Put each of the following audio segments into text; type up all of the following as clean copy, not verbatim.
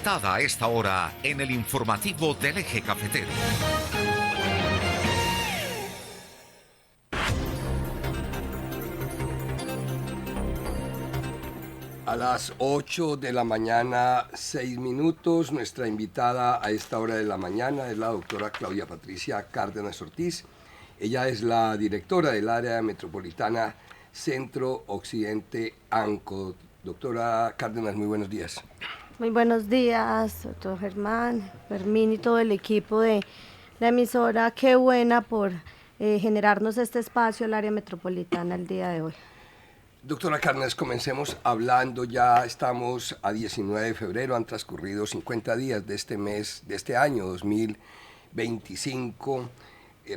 invitada a esta hora en el informativo del Eje Cafetero. A las 8 de la mañana, 6 minutos, nuestra invitada a esta hora de la mañana es la doctora Claudia Patricia Cárdenas Ortiz. Ella es la directora del área metropolitana Centro Occidente ANCO. Doctora Cárdenas, muy buenos días. Muy buenos días, doctor Germán, Fermín y todo el equipo de la emisora. Qué buena por generarnos este espacio al área metropolitana el día de hoy. Doctora Cárdenas, comencemos hablando, ya estamos a 19 de febrero, han transcurrido 50 días de este mes, de este año 2025.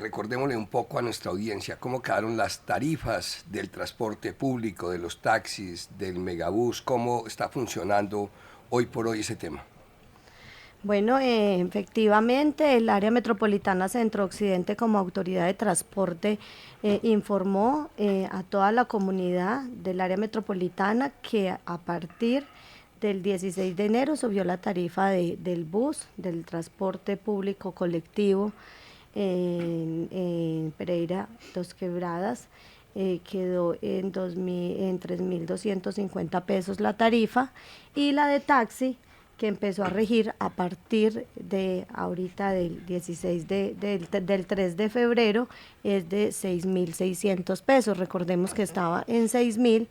Recordémosle un poco a nuestra audiencia cómo quedaron las tarifas del transporte público, de los taxis, del megabús, cómo está funcionando hoy por hoy ese tema. Bueno, efectivamente, el área metropolitana Centro Occidente como autoridad de transporte informó a toda la comunidad del área metropolitana que a partir del 16 de enero subió la tarifa del bus, del transporte público colectivo en Pereira, Dos Quebradas. Quedó en 3.250 pesos la tarifa, y la de taxi, que empezó a regir a partir de ahorita del 16 del 3 de febrero, es de 6.600 pesos. Recordemos que estaba en 6.000,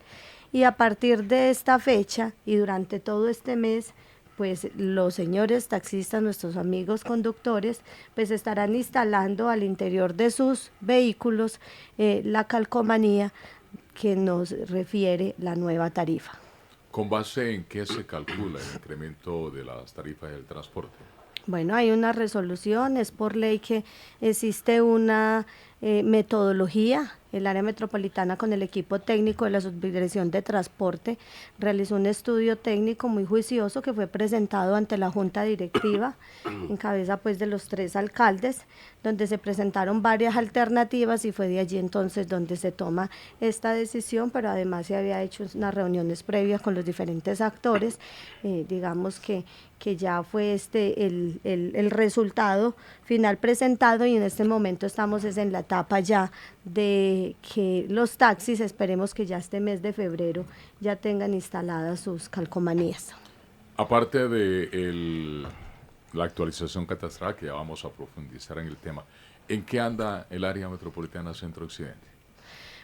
y a partir de esta fecha y durante todo este mes, pues los señores taxistas, nuestros amigos conductores, pues estarán instalando al interior de sus vehículos la calcomanía que nos refiere la nueva tarifa. ¿Con base en qué se calcula el incremento de las tarifas del transporte? Bueno, hay una resolución, es por ley que existe una metodología. El área metropolitana, con el equipo técnico de la Subdirección de Transporte, realizó un estudio técnico muy juicioso que fue presentado ante la Junta Directiva, en cabeza pues de los 3 alcaldes, donde se presentaron varias alternativas, y fue de allí entonces donde se toma esta decisión, pero además se había hecho unas reuniones previas con los diferentes actores. Digamos que ya fue el resultado final presentado, y en este momento estamos en la etapa ya de que los taxis, esperemos que ya este mes de febrero ya tengan instaladas sus calcomanías. Aparte de la actualización catastral, que ya vamos a profundizar en el tema, ¿en qué anda el área metropolitana Centro-Occidente?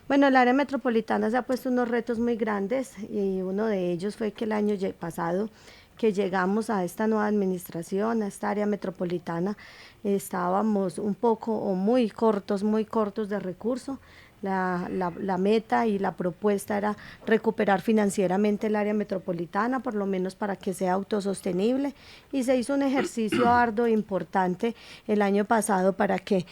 Bueno, el área metropolitana se ha puesto unos retos muy grandes, y uno de ellos fue que el año pasado que llegamos a esta nueva administración, a esta área metropolitana, estábamos un poco o muy cortos de recursos. La meta y la propuesta era recuperar financieramente el área metropolitana, por lo menos para que sea autosostenible, y se hizo un ejercicio arduo e importante el año pasado para que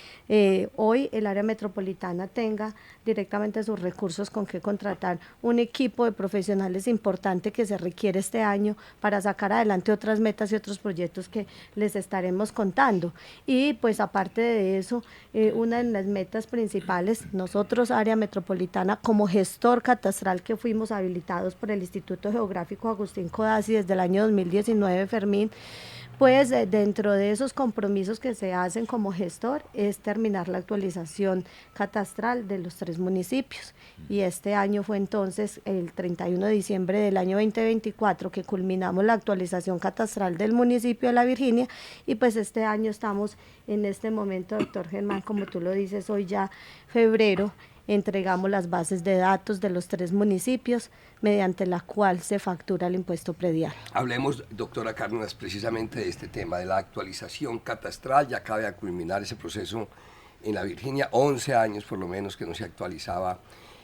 hoy el área metropolitana tenga directamente sus recursos con que contratar un equipo de profesionales importante que se requiere este año para sacar adelante otras metas y otros proyectos que les estaremos contando. Y pues aparte de eso, una de las metas principales, nosotros área metropolitana, como gestor catastral que fuimos habilitados por el Instituto Geográfico Agustín Codazzi desde el año 2019, Fermín, pues dentro de esos compromisos que se hacen como gestor es terminar la actualización catastral de los 3 municipios, y este año fue entonces el 31 de diciembre del año 2024 que culminamos la actualización catastral del municipio de La Virginia, y pues este año estamos en este momento, doctor Germán, como tú lo dices, hoy ya febrero, entregamos las bases de datos de los 3 municipios, mediante la cual se factura el impuesto predial. Hablemos, doctora Cárdenas, precisamente de este tema, de la actualización catastral. Ya acaba de culminar ese proceso en La Virginia, 11 años por lo menos que no se actualizaba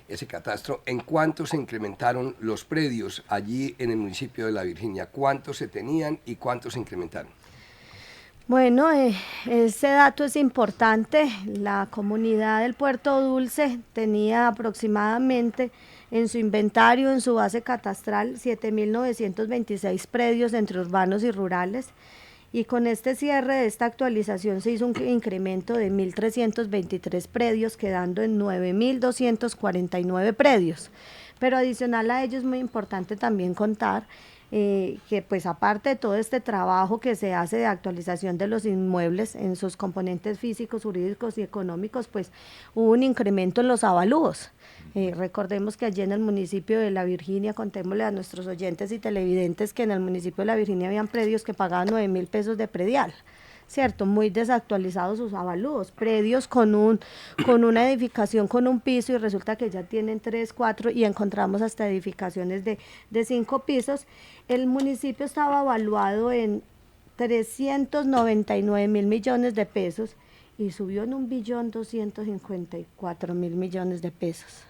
ese catastro. ¿En cuánto se incrementaron los predios allí en el municipio de La Virginia? ¿Cuántos se tenían y cuántos se incrementaron? Bueno, ese dato es importante. La comunidad del Puerto Dulce tenía aproximadamente en su inventario, en su base catastral, 7.926 predios entre urbanos y rurales, y con este cierre de esta actualización se hizo un incremento de 1.323 predios, quedando en 9.249 predios. Pero adicional a ello es muy importante también contar que pues aparte de todo este trabajo que se hace de actualización de los inmuebles en sus componentes físicos, jurídicos y económicos, pues hubo un incremento en los avalúos. Recordemos que allí en el municipio de La Virginia, contémosle a nuestros oyentes y televidentes que en el municipio de La Virginia habían predios que pagaban 9.000 pesos de predial. ¿Cierto? Muy desactualizados sus avalúos, predios con una edificación con un piso y resulta que ya tienen 3, 4 y encontramos hasta edificaciones de 5 pisos. El municipio estaba evaluado en 399.000 millones de pesos y subió en 1.254.000 millones de pesos.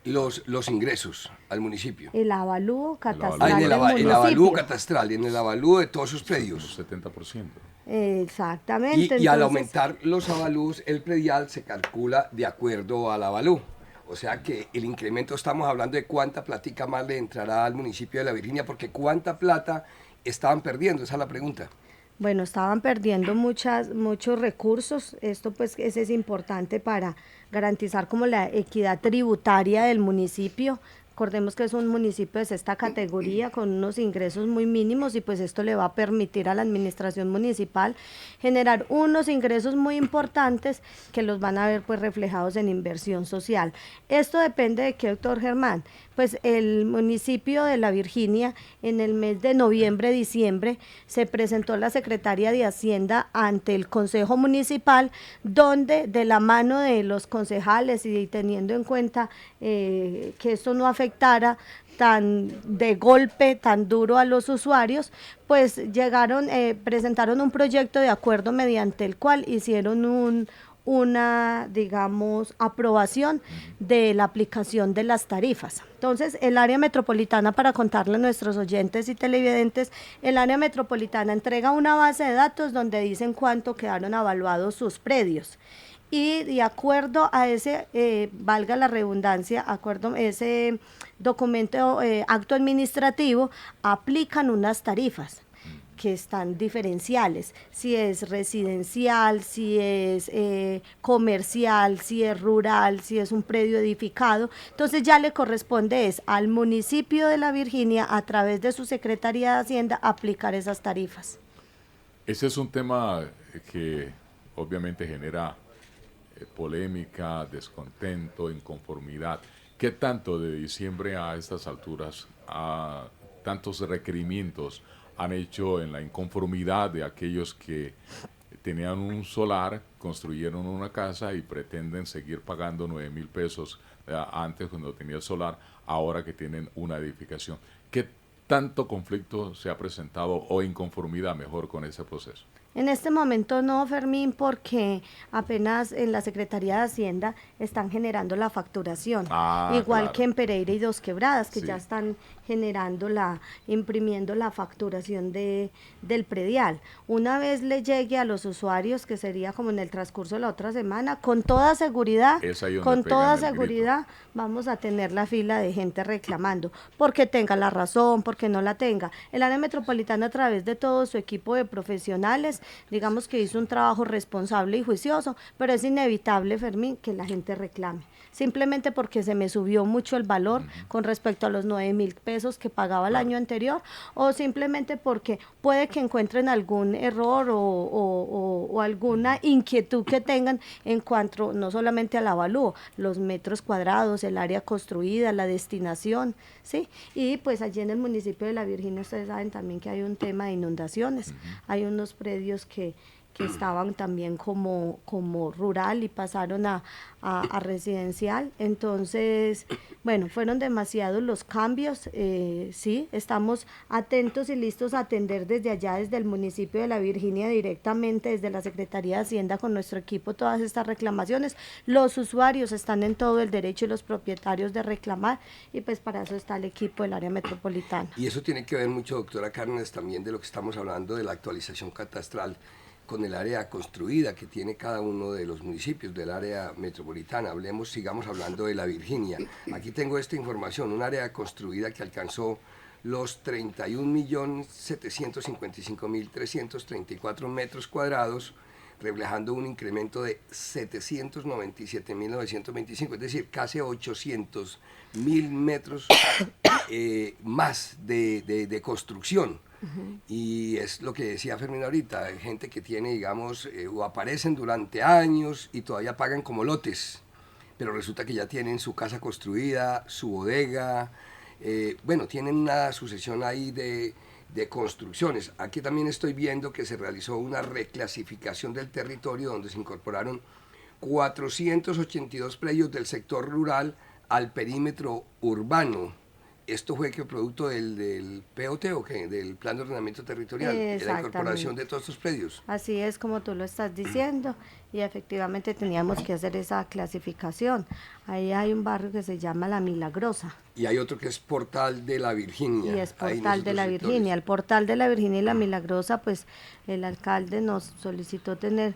Los ingresos al municipio. El avalúo catastral en del el municipio. avalúo catastral, en el avalúo de todos sus predios. Un 70%. Exactamente. Y al entonces, aumentar los avalúos, el predial se calcula de acuerdo al avalúo. O sea que el incremento, estamos hablando de cuánta platica más le entrará al municipio de La Virginia, porque cuánta plata estaban perdiendo, esa es la pregunta. bueno, estaban perdiendo muchos recursos. Esto pues es importante para garantizar como la equidad tributaria del municipio. Recordemos que es un municipio de sexta categoría con unos ingresos muy mínimos y pues esto le va a permitir a la administración municipal generar unos ingresos muy importantes que los van a ver pues reflejados en inversión social. Esto depende de qué, doctor Germán. Pues el municipio de La Virginia en el mes de noviembre, diciembre, se presentó la Secretaría de Hacienda ante el Consejo Municipal, donde de la mano de los concejales y teniendo en cuenta que esto no afectara tan de golpe, tan duro a los usuarios, pues presentaron un proyecto de acuerdo mediante el cual hicieron una, digamos, aprobación de la aplicación de las tarifas. Entonces, el área metropolitana, para contarle a nuestros oyentes y televidentes, el área metropolitana entrega una base de datos donde dicen cuánto quedaron evaluados sus predios. Y de acuerdo a ese, valga la redundancia, ese documento, acto administrativo, aplican unas tarifas que están diferenciales, si es residencial, si es comercial, si es rural, si es un predio edificado. Entonces ya le corresponde al municipio de La Virginia, a través de su Secretaría de Hacienda, aplicar esas tarifas. Ese es un tema que obviamente genera polémica, descontento, inconformidad. ¿Qué tanto de diciembre a estas alturas, a tantos requerimientos han hecho en la inconformidad de aquellos que tenían un solar, construyeron una casa y pretenden seguir pagando 9.000 pesos antes cuando tenía el solar, ahora que tienen una edificación? ¿Qué tanto conflicto se ha presentado o inconformidad mejor con ese proceso? En este momento no, Fermín, porque apenas en la Secretaría de Hacienda están generando la facturación, igual claro. que en Pereira y Dos Quebradas, que Sí. ya están imprimiendo la facturación del predial. Una vez le llegue a los usuarios, que sería como en el transcurso de la otra semana, con toda seguridad, vamos a tener la fila de gente reclamando, porque tenga la razón, porque no la tenga. El área metropolitana, a través de todo su equipo de profesionales, digamos que hizo un trabajo responsable y juicioso, pero es inevitable, Fermín, que la gente reclame, simplemente porque se me subió mucho el valor con respecto a los 9.000 pesos que pagaba el año anterior, o simplemente porque puede que encuentren algún error o alguna inquietud que tengan en cuanto no solamente al avalúo, los metros cuadrados, el área construida, la destinación, ¿sí? Y pues allí en el municipio de La Virginia ustedes saben también que hay un tema de inundaciones, hay unos predios que estaban también como rural y pasaron a residencial. Entonces, bueno, fueron demasiados los cambios. Sí, estamos atentos y listos a atender desde allá, desde el municipio de La Virginia, directamente desde la Secretaría de Hacienda con nuestro equipo, todas estas reclamaciones. Los usuarios están en todo el derecho y los propietarios de reclamar, y pues para eso está el equipo del área metropolitana. Y eso tiene que ver mucho, doctora Cárdenas, también de lo que estamos hablando de la actualización catastral con el área construida que tiene cada uno de los municipios del área metropolitana. Sigamos hablando de La Virginia. Aquí tengo esta información, un área construida que alcanzó los 31.755.334 metros cuadrados reflejando un incremento de 797.925, es decir, casi 800.000 metros más de construcción. Y es lo que decía Fermín ahorita, hay gente que tiene, digamos, o aparecen durante años y todavía pagan como lotes, pero resulta que ya tienen su casa construida, su bodega, bueno, tienen una sucesión ahí de construcciones. Aquí también estoy viendo que se realizó una reclasificación del territorio donde se incorporaron 482 predios del sector rural al perímetro urbano. ¿Esto fue que producto del POT o qué? ¿Del Plan de Ordenamiento Territorial? ¿De la incorporación de todos estos predios? Así es como tú lo estás diciendo, y efectivamente teníamos que hacer esa clasificación. Ahí hay un barrio que se llama La Milagrosa. Y hay otro que es Portal de la Virginia. Y es Portal de la Virginia. El Portal de la Virginia y La Milagrosa, pues el alcalde nos solicitó tener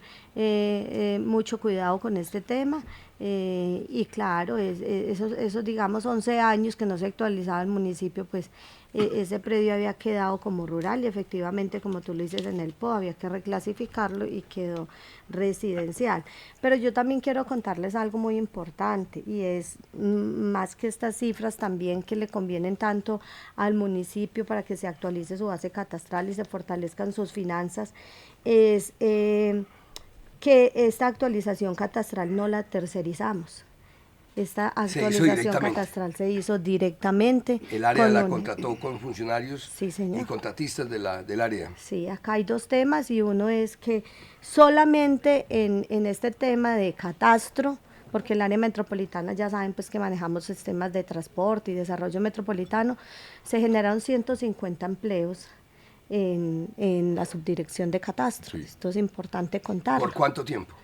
mucho cuidado con este tema. Y claro, esos digamos 11 años que no se actualizaba el municipio, pues ese predio había quedado como rural y efectivamente, como tú lo dices en el PO, había que reclasificarlo y quedó residencial. Pero yo también quiero contarles algo muy importante, y es más que estas cifras también que le convienen tanto al municipio para que se actualice su base catastral y se fortalezcan sus finanzas, es que esta actualización catastral no la tercerizamos. Esta actualización catastral se hizo directamente. El área la contrató con funcionarios y contratistas del área. Sí, acá hay dos temas, y uno es que solamente en este tema de catastro, porque el área metropolitana ya saben pues que manejamos sistemas de transporte y desarrollo metropolitano, se generaron 150 empleos en la subdirección de catastro. Sí. Esto es importante contarlo. ¿Por cuánto tiempo?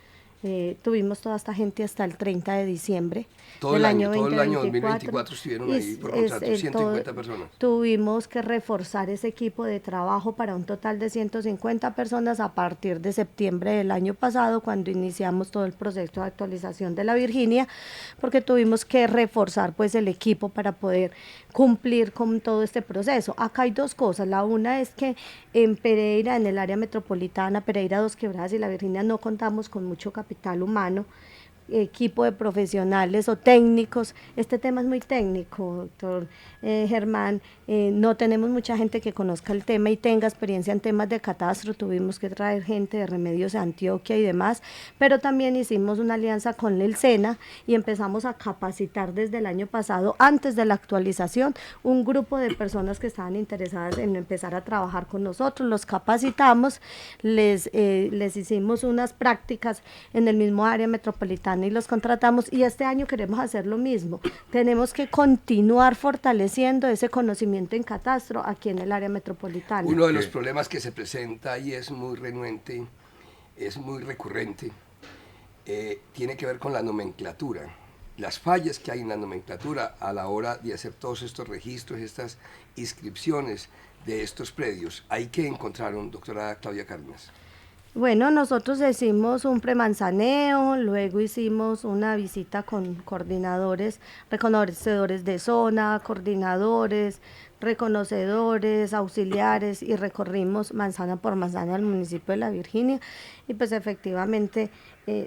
Tuvimos toda esta gente hasta el 30 de diciembre todo el año 2024 estuvieron ahí por contrato, 150 personas. Tuvimos que reforzar ese equipo de trabajo para un total de 150 personas a partir de septiembre del año pasado, cuando iniciamos todo el proceso de actualización de la Virginia, porque tuvimos que reforzar pues el equipo para poder cumplir con todo este proceso. Acá hay dos cosas. La una es que en Pereira, en el área metropolitana, Pereira, Dos Quebradas y la Virginia, no contamos con mucho capital humano, equipo de profesionales o técnicos. Este tema es muy técnico, doctor Germán. No tenemos mucha gente que conozca el tema y tenga experiencia en temas de catastro. Tuvimos que traer gente de Remedios de Antioquia y demás, pero también hicimos una alianza con el SENA y empezamos a capacitar desde el año pasado, antes de la actualización, un grupo de personas que estaban interesadas en empezar a trabajar con nosotros. Los capacitamos, les hicimos unas prácticas en el mismo área metropolitana y los contratamos, y este año queremos hacer lo mismo. Tenemos que continuar fortaleciendo ese conocimiento en catastro aquí en el área metropolitana. Uno de los problemas que se presenta y es muy renuente, es muy recurrente, tiene que ver con la nomenclatura. Las fallas que hay en la nomenclatura a la hora de hacer todos estos registros, estas inscripciones de estos predios. ¿Ahí qué encontraron, doctora Claudia Cárdenas? Bueno, nosotros hicimos un premanzaneo, luego hicimos una visita con coordinadores, reconocedores de zona, coordinadores, reconocedores, auxiliares, y recorrimos manzana por manzana el municipio de La Virginia, y pues efectivamente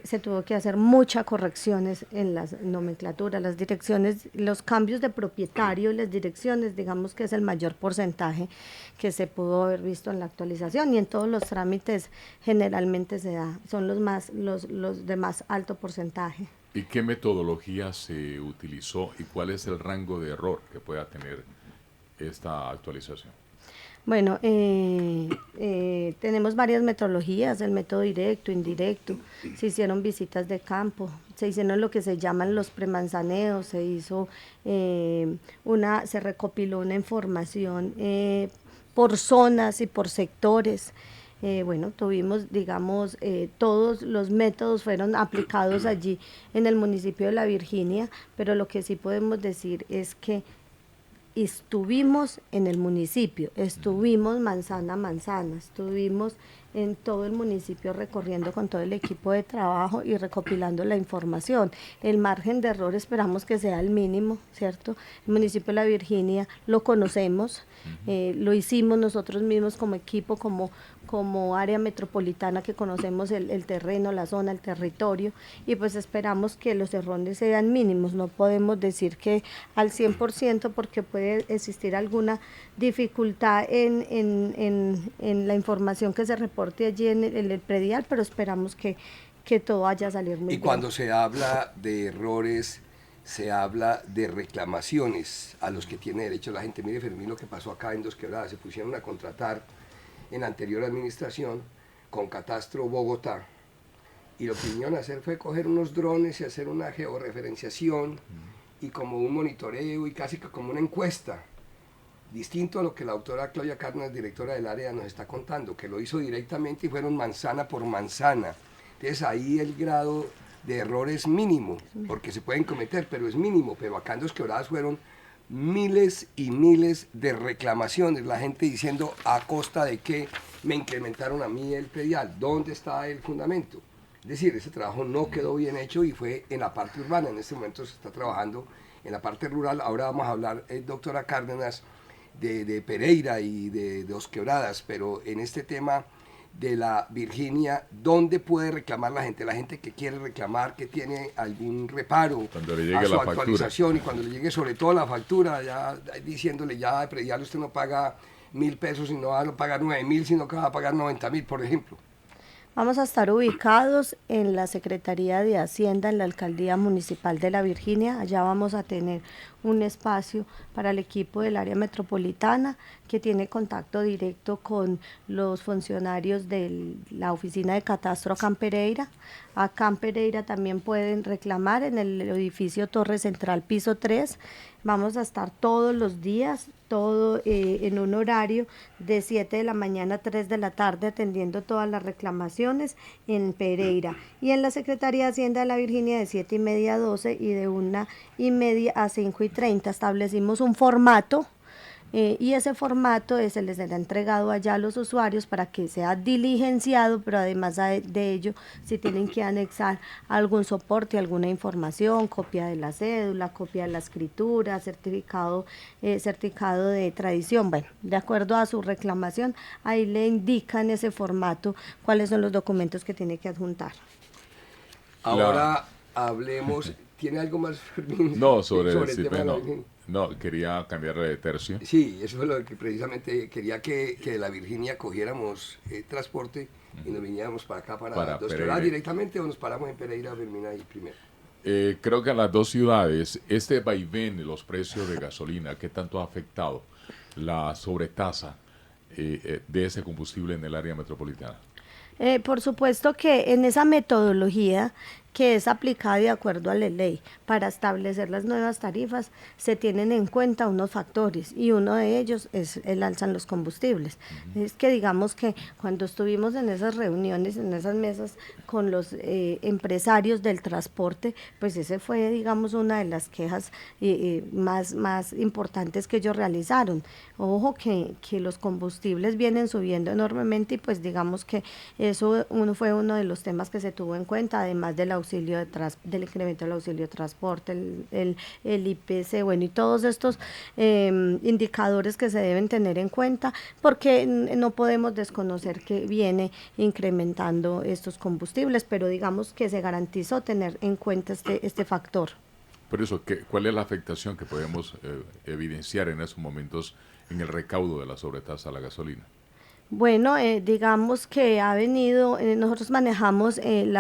se tuvo que hacer muchas correcciones en las nomenclaturas, las direcciones, los cambios de propietario y las direcciones, digamos que es el mayor porcentaje que se pudo haber visto en la actualización, y en todos los trámites generalmente se da, son los de más alto porcentaje. ¿Y qué metodología se utilizó y cuál es el rango de error que pueda tener esta actualización? Bueno, tenemos varias metodologías, el método directo, indirecto, se hicieron visitas de campo, se hicieron lo que se llaman los premanzaneos, se hizo se recopiló una información por zonas y por sectores. Bueno, tuvimos, digamos, todos los métodos fueron aplicados allí en el municipio de La Virginia, pero lo que sí podemos decir es que estuvimos en el municipio, estuvimos manzana a manzana, estuvimos en todo el municipio, recorriendo con todo el equipo de trabajo y recopilando la información. El margen de error esperamos que sea el mínimo, ¿cierto? El municipio de La Virginia lo conocemos, lo hicimos nosotros mismos como equipo, como área metropolitana, que conocemos el terreno, la zona, el territorio, y pues esperamos que los errores sean mínimos. No podemos decir que al 100% porque puede existir alguna dificultad en la información que se reporte allí en el predial, pero esperamos que todo vaya a salir muy bien. Y cuando se habla de errores, se habla de reclamaciones a los que tiene derecho la gente. Mire, Fermín, lo que pasó acá en Dos Quebradas, se pusieron a contratar en la anterior administración con Catastro Bogotá, y lo que vinieron a hacer fue coger unos drones y hacer una georreferenciación y como un monitoreo y casi que como una encuesta, distinto a lo que la doctora Claudia Cárdenas, directora del área, nos está contando, que lo hizo directamente y fueron manzana por manzana. Entonces ahí el grado de error es mínimo, porque se pueden cometer, pero es mínimo. Pero acá en Dos Quebradas fueron miles y miles de reclamaciones, la gente diciendo a costa de que me incrementaron a mí el predial, ¿dónde está el fundamento? Es decir, ese trabajo no quedó bien hecho y fue en la parte urbana. En este momento se está trabajando en la parte rural. Ahora vamos a hablar, doctora Cárdenas, de Pereira y de Dos Quebradas, pero en este tema de La Virginia, ¿dónde puede reclamar la gente? La gente que quiere reclamar, que tiene algún reparo cuando le llegue a su la actualización factura. Y cuando le llegue sobre todo la factura, ya diciéndole ya de predial usted no paga 1.000 pesos, sino va a pagar 9.000, sino que va a pagar 90.000, por ejemplo. Vamos a estar ubicados en la Secretaría de Hacienda, en la Alcaldía Municipal de La Virginia. Allá vamos a tener un espacio para el equipo del área metropolitana que tiene contacto directo con los funcionarios de la oficina de catastro acá en Pereira. Acá en Pereira también pueden reclamar en el edificio Torre Central, piso 3. Vamos a estar todos los días, todo en un horario de 7 de la mañana a 3 de la tarde, atendiendo todas las reclamaciones en Pereira. Y en la Secretaría de Hacienda de La Virginia de 7:30 a 12 y de 1:30 a 5:30. Establecimos un formato y ese formato se les será entregado allá a los usuarios para que sea diligenciado, pero además de ello, si tienen que anexar algún soporte, alguna información, copia de la cédula, copia de la escritura, certificado de tradición, bueno, de acuerdo a su reclamación, ahí le indican ese formato cuáles son los documentos que tiene que adjuntar. Ahora hablemos, ¿tiene algo más, Fermín? No, sobre el tema de La no. Virginia. No, quería cambiarle de tercio. Sí, eso es lo que precisamente quería que de La Virginia cogiéramos transporte y nos viniéramos para acá, para Dos Quebradas directamente, o nos paramos en Pereira o Fermín ahí primero. Creo que a las dos ciudades, este vaivén de los precios de gasolina, ¿qué tanto ha afectado la sobretasa de ese combustible en el área metropolitana? Por supuesto que en esa metodología que es aplicada de acuerdo a la ley para establecer las nuevas tarifas, se tienen en cuenta unos factores y uno de ellos es el alza en los combustibles. Es que digamos que cuando estuvimos en esas reuniones, en esas mesas con los empresarios del transporte, pues ese fue, digamos, una de las quejas más importantes que ellos realizaron. Ojo que los combustibles vienen subiendo enormemente y pues digamos que eso fue uno de los temas que se tuvo en cuenta, además del incremento del auxilio de transporte, el IPC, bueno, y todos estos indicadores que se deben tener en cuenta, porque no podemos desconocer que viene incrementando estos combustibles, pero digamos que se garantizó tener en cuenta este factor. Por eso, ¿cuál es la afectación que podemos evidenciar en esos momentos en el recaudo de la sobretasa a la gasolina? Bueno, digamos que ha venido, nosotros manejamos en el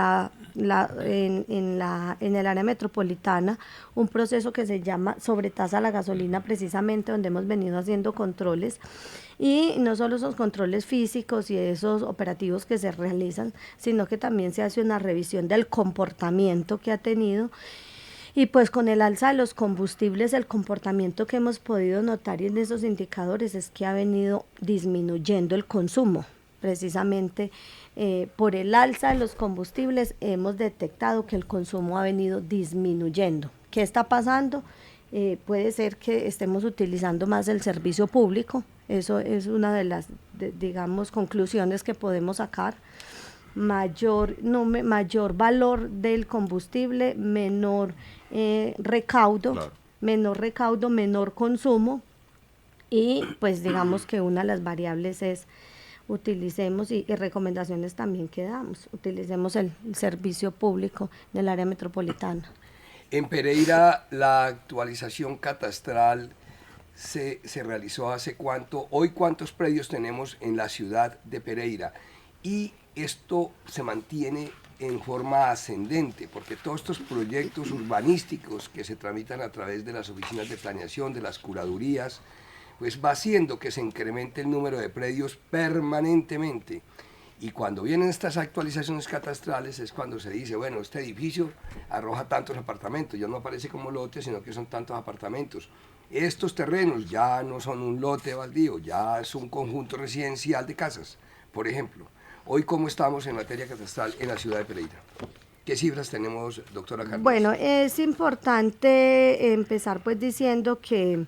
área metropolitana un proceso que se llama sobretasa a la gasolina, precisamente donde hemos venido haciendo controles, y no solo esos controles físicos y esos operativos que se realizan, sino que también se hace una revisión del comportamiento que ha tenido. Y pues con el alza de los combustibles, el comportamiento que hemos podido notar en esos indicadores es que ha venido disminuyendo el consumo. Precisamente por el alza de los combustibles hemos detectado que el consumo ha venido disminuyendo. ¿Qué está pasando? Puede ser que estemos utilizando más el servicio público. Eso es una de digamos, conclusiones que podemos sacar. Mayor valor del combustible, menor recaudo, Claro. menor consumo, y pues digamos que una de las variables es utilicemos, y recomendaciones también que damos, utilicemos el servicio público del área metropolitana. En Pereira, la actualización catastral se realizó hace cuánto. Hoy, ¿cuántos predios tenemos en la ciudad de Pereira? Y esto se mantiene en forma ascendente, porque todos estos proyectos urbanísticos que se tramitan a través de las oficinas de planeación, de las curadurías, pues va haciendo que se incremente el número de predios permanentemente. Y cuando vienen estas actualizaciones catastrales es cuando se dice, bueno, este edificio arroja tantos apartamentos, ya no aparece como lote, sino que son tantos apartamentos. Estos terrenos ya no son un lote baldío, ya es un conjunto residencial de casas, por ejemplo. Hoy, ¿cómo estamos en materia catastral en la ciudad de Pereira? ¿Qué cifras tenemos, doctora Carmen? Bueno, es importante empezar pues diciendo que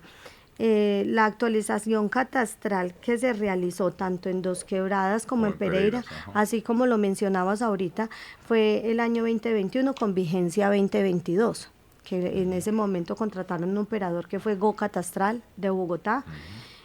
la actualización catastral que se realizó tanto en Dos Quebradas como en Pereira, así como lo mencionabas ahorita, fue el año 2021 con vigencia 2022, que en ese momento contrataron un operador que fue Go Catastral de Bogotá,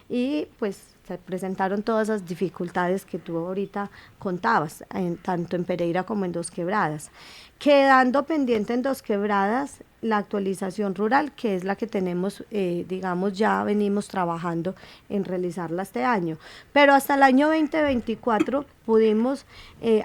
y pues se presentaron todas esas dificultades que tú ahorita contabas, tanto en Pereira como en Dos Quebradas. Quedando pendiente en Dos Quebradas la actualización rural, que es la que tenemos, digamos, ya venimos trabajando en realizarla este año. Pero hasta el año 2024 pudimos,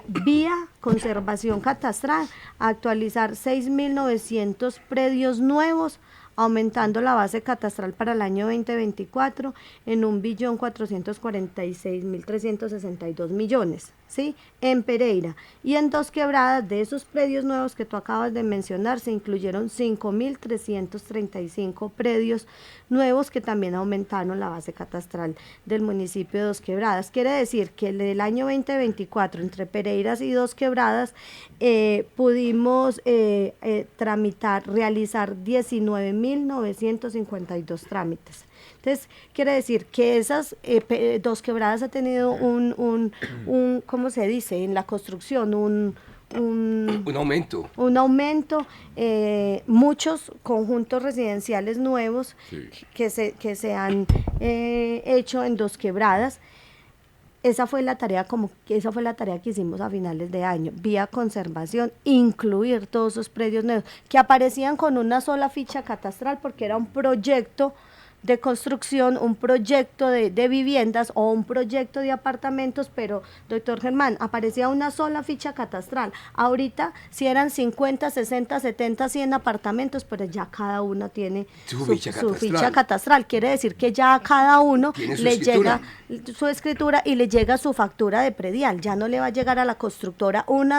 vía conservación catastral, actualizar 6.900 predios nuevos, aumentando la base catastral para el año 2024 en 1.446.362 millones, ¿sí? En Pereira. Y en Dos Quebradas, de esos predios nuevos que tú acabas de mencionar, se incluyeron 5.335 predios nuevos que también aumentaron la base catastral del municipio de Dos Quebradas. Quiere decir que del año 2024, entre Pereiras y Dos Quebradas, pudimos realizar 19.952 trámites. Entonces, quiere decir que esas Dos Quebradas ha tenido ¿cómo se dice? En la construcción, un aumento. Muchos conjuntos residenciales nuevos, sí, que se han hecho en Dos Quebradas. Esa fue la tarea que hicimos a finales de año, vía conservación, incluir todos esos predios nuevos que aparecían con una sola ficha catastral porque era un proyecto de construcción, un proyecto de viviendas o un proyecto de apartamentos, pero, doctor Germán, aparecía una sola ficha catastral. Ahorita, si eran 50, 60, 70, 100 apartamentos, pero ya cada uno tiene su ficha catastral. Quiere decir que ya a cada uno le llega su escritura y le llega su factura de predial. Ya no le va a llegar a la constructora un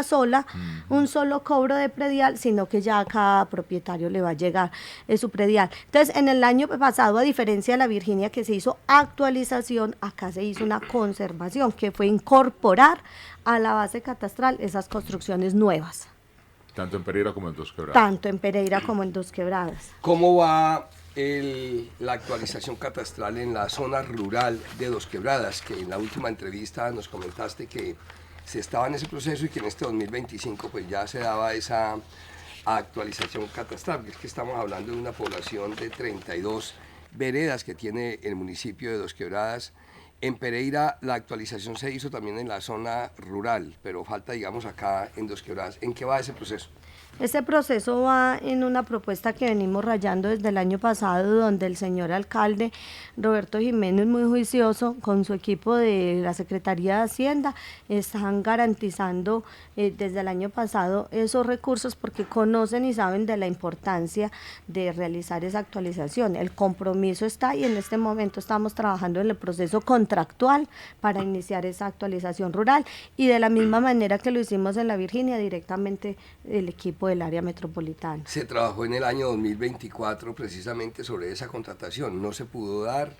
solo cobro de predial, sino que ya a cada propietario le va a llegar su predial. Entonces, en el año pasado, a diferencia de la Virginia, que se hizo actualización, acá se hizo una conservación, que fue incorporar a la base catastral esas construcciones nuevas. Tanto en Pereira como en Dos Quebradas. Tanto en Pereira como en Dos Quebradas. ¿Cómo va la actualización catastral en la zona rural de Dos Quebradas? Que en la última entrevista nos comentaste que se estaba en ese proceso y que en este 2025 pues ya se daba esa actualización catastral, porque es que estamos hablando de una población de 32 veredas que tiene el municipio de Dos Quebradas. En Pereira la actualización se hizo también en la zona rural, pero falta, digamos, acá en Dos Quebradas. ¿En qué va ese proceso? Ese proceso va en una propuesta que venimos rayando desde el año pasado, donde el señor alcalde Roberto Jiménez, muy juicioso, con su equipo de la Secretaría de Hacienda, están garantizando desde el año pasado esos recursos porque conocen y saben de la importancia de realizar esa actualización. El compromiso está y en este momento estamos trabajando en el proceso contractual para iniciar esa actualización rural, y de la misma manera que lo hicimos en la Virginia, directamente el equipo del área metropolitana. Se trabajó en el año 2024 precisamente sobre esa contratación, no se pudo dar.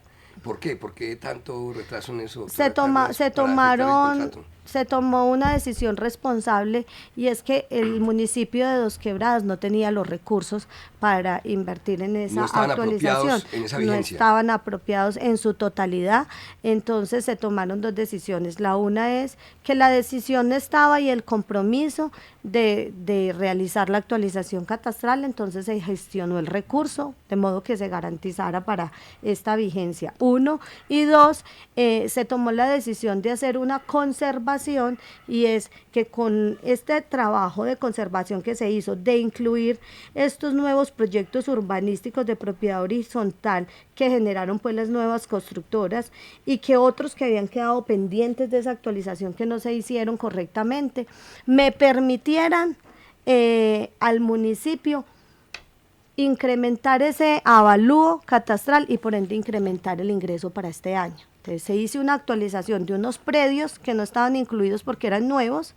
¿Por qué? ¿Por qué tanto retraso en eso? Se tomaron se tomó una decisión responsable y es que el municipio de Dos Quebradas no tenía los recursos para invertir en esa No estaban actualización, apropiados en esa no vigencia. estaban apropiados en su totalidad, entonces se tomaron dos decisiones. La una es que la decisión estaba y el compromiso de realizar la actualización catastral, entonces se gestionó el recurso, de modo que se garantizara para esta vigencia, uno, y dos, se tomó la decisión de hacer una conservación, y es que con este trabajo de conservación que se hizo, de incluir estos nuevos proyectos urbanísticos de propiedad horizontal que generaron pues las nuevas constructoras y que otros que habían quedado pendientes de esa actualización que no se hicieron correctamente, me permitieran al municipio incrementar ese avalúo catastral y por ende incrementar el ingreso para este año. Entonces se hizo una actualización de unos predios que no estaban incluidos porque eran nuevos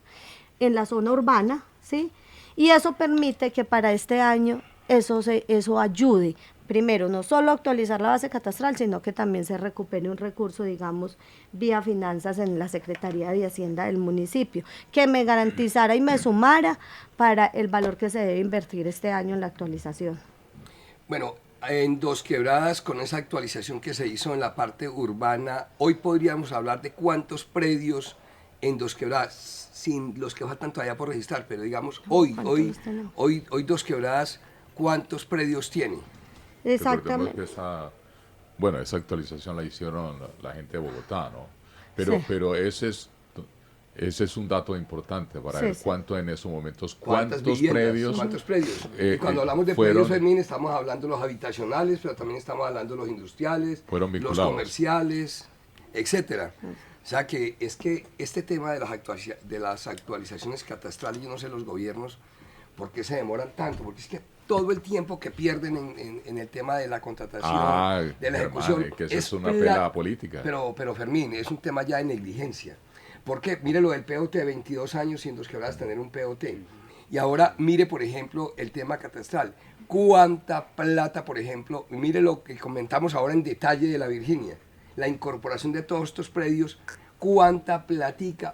en la zona urbana, ¿sí? Y eso permite que para este año eso ayude, primero, no solo a actualizar la base catastral, sino que también se recupere un recurso, digamos, vía finanzas en la Secretaría de Hacienda del municipio, que me garantizara y me sumara para el valor que se debe invertir este año en la actualización. Bueno, en Dos Quebradas, con esa actualización que se hizo en la parte urbana, hoy podríamos hablar de cuántos predios en Dos Quebradas, sin los que faltan todavía por registrar, pero digamos, hoy Dos Quebradas, ¿cuántos predios tiene? Exactamente. Esa actualización la hicieron la gente de Bogotá, ¿no? Sí. Pero ese es un dato importante para ver cuánto en esos momentos, ¿Cuántos predios. Y cuando hablamos de predios, Fermín, estamos hablando de los habitacionales, pero también estamos hablando de los industriales, los comerciales, etcétera. O sea que este tema de las actualizaciones catastrales, yo no sé los gobiernos por qué se demoran tanto, porque es que todo el tiempo que pierden en el tema de la contratación, de la ejecución, que eso es una pelea política. Pero Fermín, es un tema ya de negligencia. Porque mire lo del POT, 22 años sin Dos Quebradas tener un POT. Y ahora mire, por ejemplo, el tema catastral. ¿Cuánta plata, por ejemplo? Mire lo que comentamos ahora en detalle de la Virginia. La incorporación de todos estos predios. ¿Cuánta plata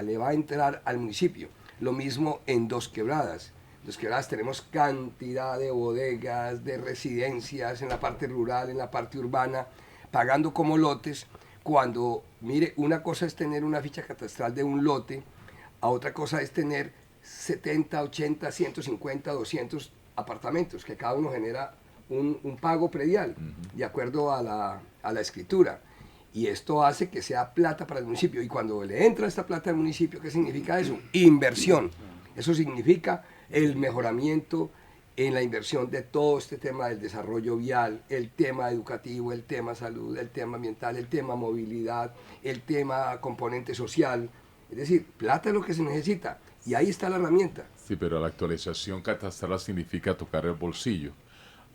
le va a entrar al municipio? Lo mismo en Dos Quebradas. En Dos Quebradas tenemos cantidad de bodegas, de residencias en la parte rural, en la parte urbana, pagando como lotes. Cuando, mire, una cosa es tener una ficha catastral de un lote, a otra cosa es tener 70, 80, 150, 200 apartamentos, que cada uno genera un pago predial, de acuerdo a la escritura. Y esto hace que sea plata para el municipio. Y cuando le entra esta plata al municipio, ¿qué significa eso? Inversión. Eso significa el mejoramiento en la inversión de todo este tema del desarrollo vial, el tema educativo, el tema salud, el tema ambiental, el tema movilidad, el tema componente social. Es decir, plata es lo que se necesita y ahí está la herramienta. Sí, pero la actualización catastral significa tocar el bolsillo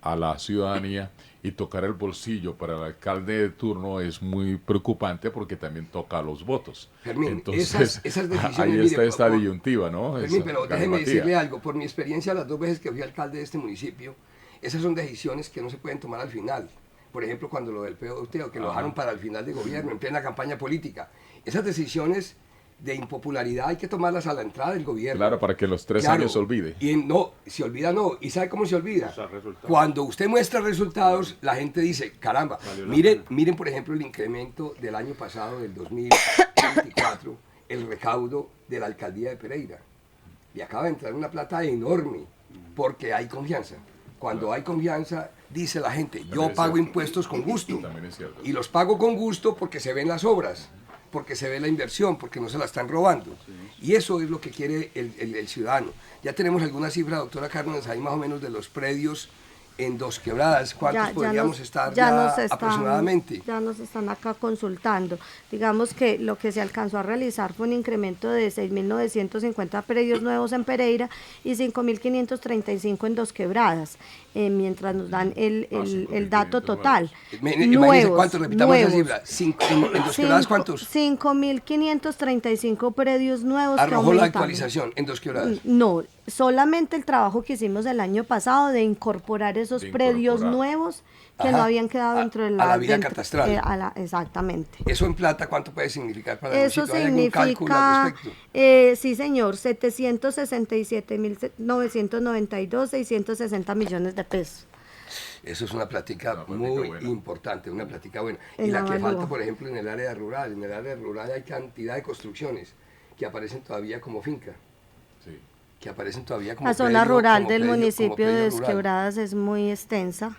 a la ciudadanía, y tocar el bolsillo para el alcalde de turno es muy preocupante porque también toca los votos. Fermín, entonces, esas decisiones, ahí está esta disyuntiva, ¿no? Fermín, pero déjeme decirle algo, por mi experiencia las 2 veces que fui alcalde de este municipio, esas son decisiones que no se pueden tomar al final. Por ejemplo, cuando lo del POT, que lo dejaron para el final de gobierno, en plena campaña política. Esas decisiones de impopularidad hay que tomarlas a la entrada del gobierno. Claro, para que los 3 años se olvide. Y no, se olvida no. ¿Y sabe cómo se olvida? Cuando usted muestra resultados, la gente dice, caramba, miren por ejemplo el incremento del año pasado, del 2024, el recaudo de la alcaldía de Pereira. Y acaba de entrar una plata enorme, porque hay confianza. Cuando hay confianza, dice la gente, yo pago impuestos con gusto. Y los pago con gusto porque se ven las obras, porque se ve la inversión, porque no se la están robando. Y eso es lo que quiere el ciudadano. Ya tenemos alguna cifra, doctora Cárdenas, ahí más o menos de los predios en Dos Quebradas. ¿Cuántos podríamos estar aproximadamente? Ya nos están acá consultando. Digamos que lo que se alcanzó a realizar fue un incremento de 6.950 predios nuevos en Pereira y 5.535 en Dos Quebradas, mientras nos dan el dato total. Nuevos. ¿Cuántos? Repitamos esa cifra. ¿En Dos Quebradas cuántos? 5.535 predios nuevos. ¿Arrojó la actualización en Dos Quebradas? No, solamente el trabajo que hicimos el año pasado de incorporar esos predios nuevos que no habían quedado dentro de la vida catastral. Exactamente. ¿Eso en plata cuánto puede significar para Eso el municipio? ¿Hay algún cálculo al respecto? Sí, señor, 767.992, 660 millones de pesos. Eso es una plática muy buena. Importante, una plática buena. Y la que falta, por ejemplo, en el área rural. En el área rural hay cantidad de construcciones que aparecen todavía como finca. Sí. Que aparecen todavía como La zona rural del predio, municipio de rural. Desquebradas es muy extensa.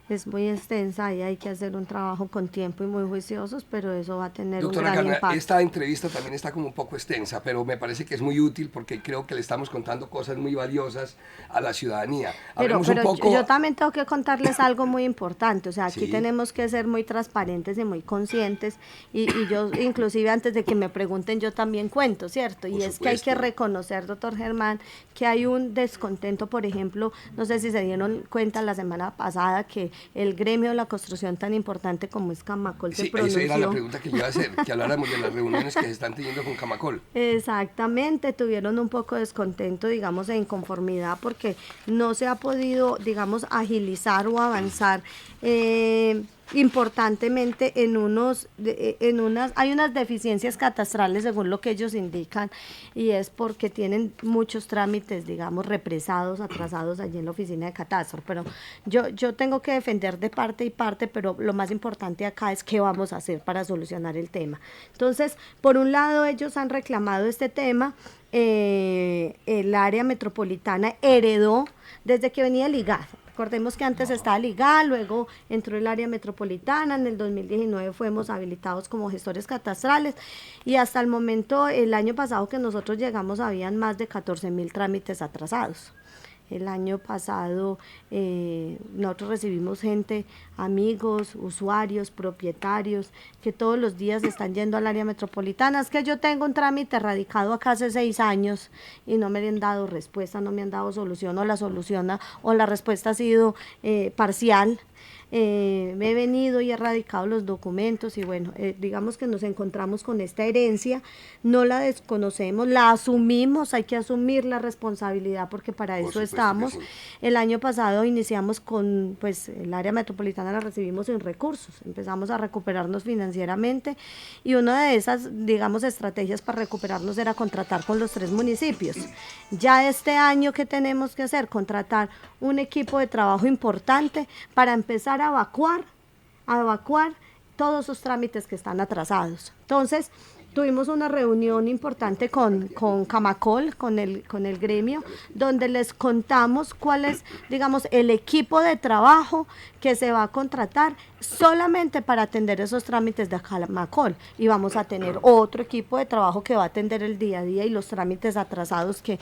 Es muy extensa y hay que hacer un trabajo con tiempo y muy juiciosos, pero eso va a tener Doctora un gran Carna, impacto. esta entrevista también está como un poco extensa, pero me parece que es muy útil porque creo que le estamos contando cosas muy valiosas a la ciudadanía. Pero un poco... yo también tengo que contarles algo muy importante, o sea, aquí Sí. tenemos que ser muy transparentes y muy conscientes, y yo inclusive antes de que me pregunten yo también cuento, ¿cierto? Y es que hay que reconocer, doctor Germán, que hay un descontento, por ejemplo, no sé si se dieron cuenta la semana pasada que el gremio de la construcción tan importante como es Camacol se pronunció. Esa era la pregunta que yo iba a hacer, que habláramos de las reuniones que se están teniendo con Camacol. Exactamente, tuvieron un poco de descontento, digamos, e inconformidad porque no se ha podido, digamos, agilizar o avanzar importantemente hay unas deficiencias catastrales según lo que ellos indican, y es porque tienen muchos trámites, digamos, represados, atrasados allí en la oficina de catastro. Pero yo tengo que defender de parte y parte, pero lo más importante acá es qué vamos a hacer para solucionar el tema. Entonces, por un lado, ellos han reclamado este tema. El área metropolitana heredó desde que venía el IGAD. Recordemos que antes estaba el IGAD, luego entró el área metropolitana, en el 2019 fuimos habilitados como gestores catastrales, y hasta el momento, el año pasado que nosotros llegamos, habían más de 14.000 trámites atrasados. El año pasado nosotros recibimos gente, amigos, usuarios, propietarios, que todos los días están yendo al área metropolitana. Es que yo tengo un trámite radicado acá hace 6 años y no me han dado respuesta, no me han dado solución, o la respuesta ha sido parcial. Me he venido y he radicado los documentos y bueno, digamos que nos encontramos con esta herencia, no la desconocemos, la asumimos, hay que asumir la responsabilidad porque para eso estamos. Sí. El año pasado iniciamos con, pues el área metropolitana la recibimos sin recursos, empezamos a recuperarnos financieramente, y una de esas, digamos, estrategias para recuperarnos era contratar con los 3 municipios. Ya este año, ¿qué tenemos que hacer? Contratar un equipo de trabajo importante para empezar a evacuar todos esos trámites que están atrasados. Entonces, tuvimos una reunión importante con Camacol, con el gremio, donde les contamos cuál es, digamos, el equipo de trabajo que se va a contratar solamente para atender esos trámites de Camacol, y vamos a tener otro equipo de trabajo que va a atender el día a día y los trámites atrasados que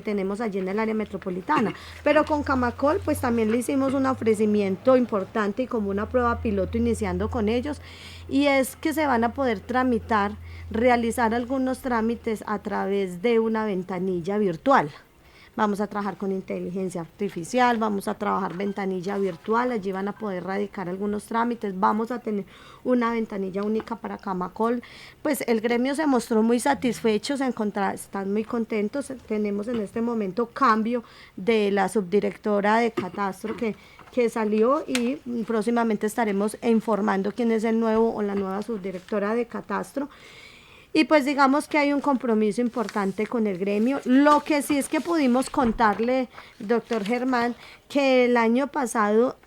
tenemos allí en el área metropolitana. Pero con Camacol pues también le hicimos un ofrecimiento importante y como una prueba piloto iniciando con ellos, y es que se van a poder realizar algunos trámites a través de una ventanilla virtual. Vamos a trabajar con inteligencia artificial, vamos a trabajar ventanilla virtual, allí van a poder radicar algunos trámites, vamos a tener una ventanilla única para Camacol. Pues el gremio se mostró muy satisfecho, están muy contentos. Tenemos en este momento cambio de la subdirectora de catastro que salió, y próximamente estaremos informando quién es el nuevo o la nueva subdirectora de catastro. Y pues digamos que hay un compromiso importante con el gremio. Lo que sí es que pudimos contarle, doctor Germán, que el año pasado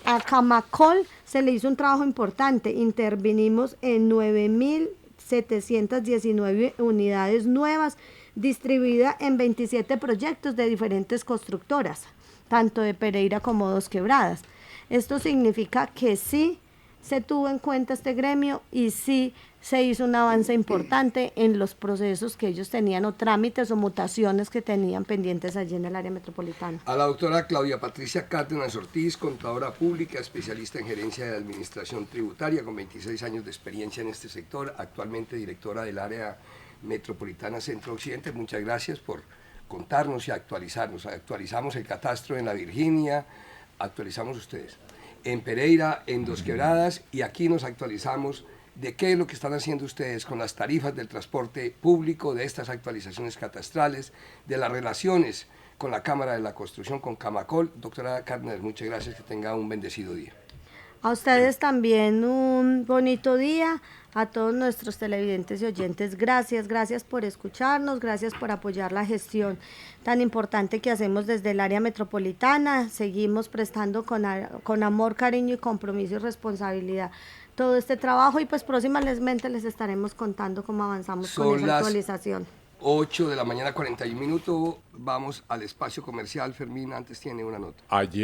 a Camacol se le hizo un trabajo importante. Intervinimos en 9.719 unidades nuevas, distribuidas en 27 proyectos de diferentes constructoras, tanto de Pereira como Dos Quebradas. Esto significa que sí se tuvo en cuenta este gremio y sí se hizo un avance importante en los procesos que ellos tenían, o trámites o mutaciones que tenían pendientes allí en el área metropolitana. A la doctora Claudia Patricia Cárdenas Ortiz, contadora pública, especialista en gerencia de administración tributaria, con 26 años de experiencia en este sector, actualmente directora del área metropolitana Centro-Occidente. Muchas gracias por contarnos y actualizarnos. Actualizamos el catastro en la Virginia, actualizamos ustedes en Pereira, en Dos Quebradas, y aquí nos actualizamos de qué es lo que están haciendo ustedes con las tarifas del transporte público, de estas actualizaciones catastrales, de las relaciones con la Cámara de la Construcción, con Camacol. Doctora Cárdenas, muchas gracias, que tenga un bendecido día. A ustedes también un bonito día, a todos nuestros televidentes y oyentes, gracias por escucharnos, gracias por apoyar la gestión tan importante que hacemos desde el área metropolitana. Seguimos prestando con amor, cariño y compromiso y responsabilidad todo este trabajo, y pues próximamente les estaremos contando cómo avanzamos con esa actualización. 8 de la mañana, 41 minutos, vamos al espacio comercial. Fermín, antes tiene una nota. Ayer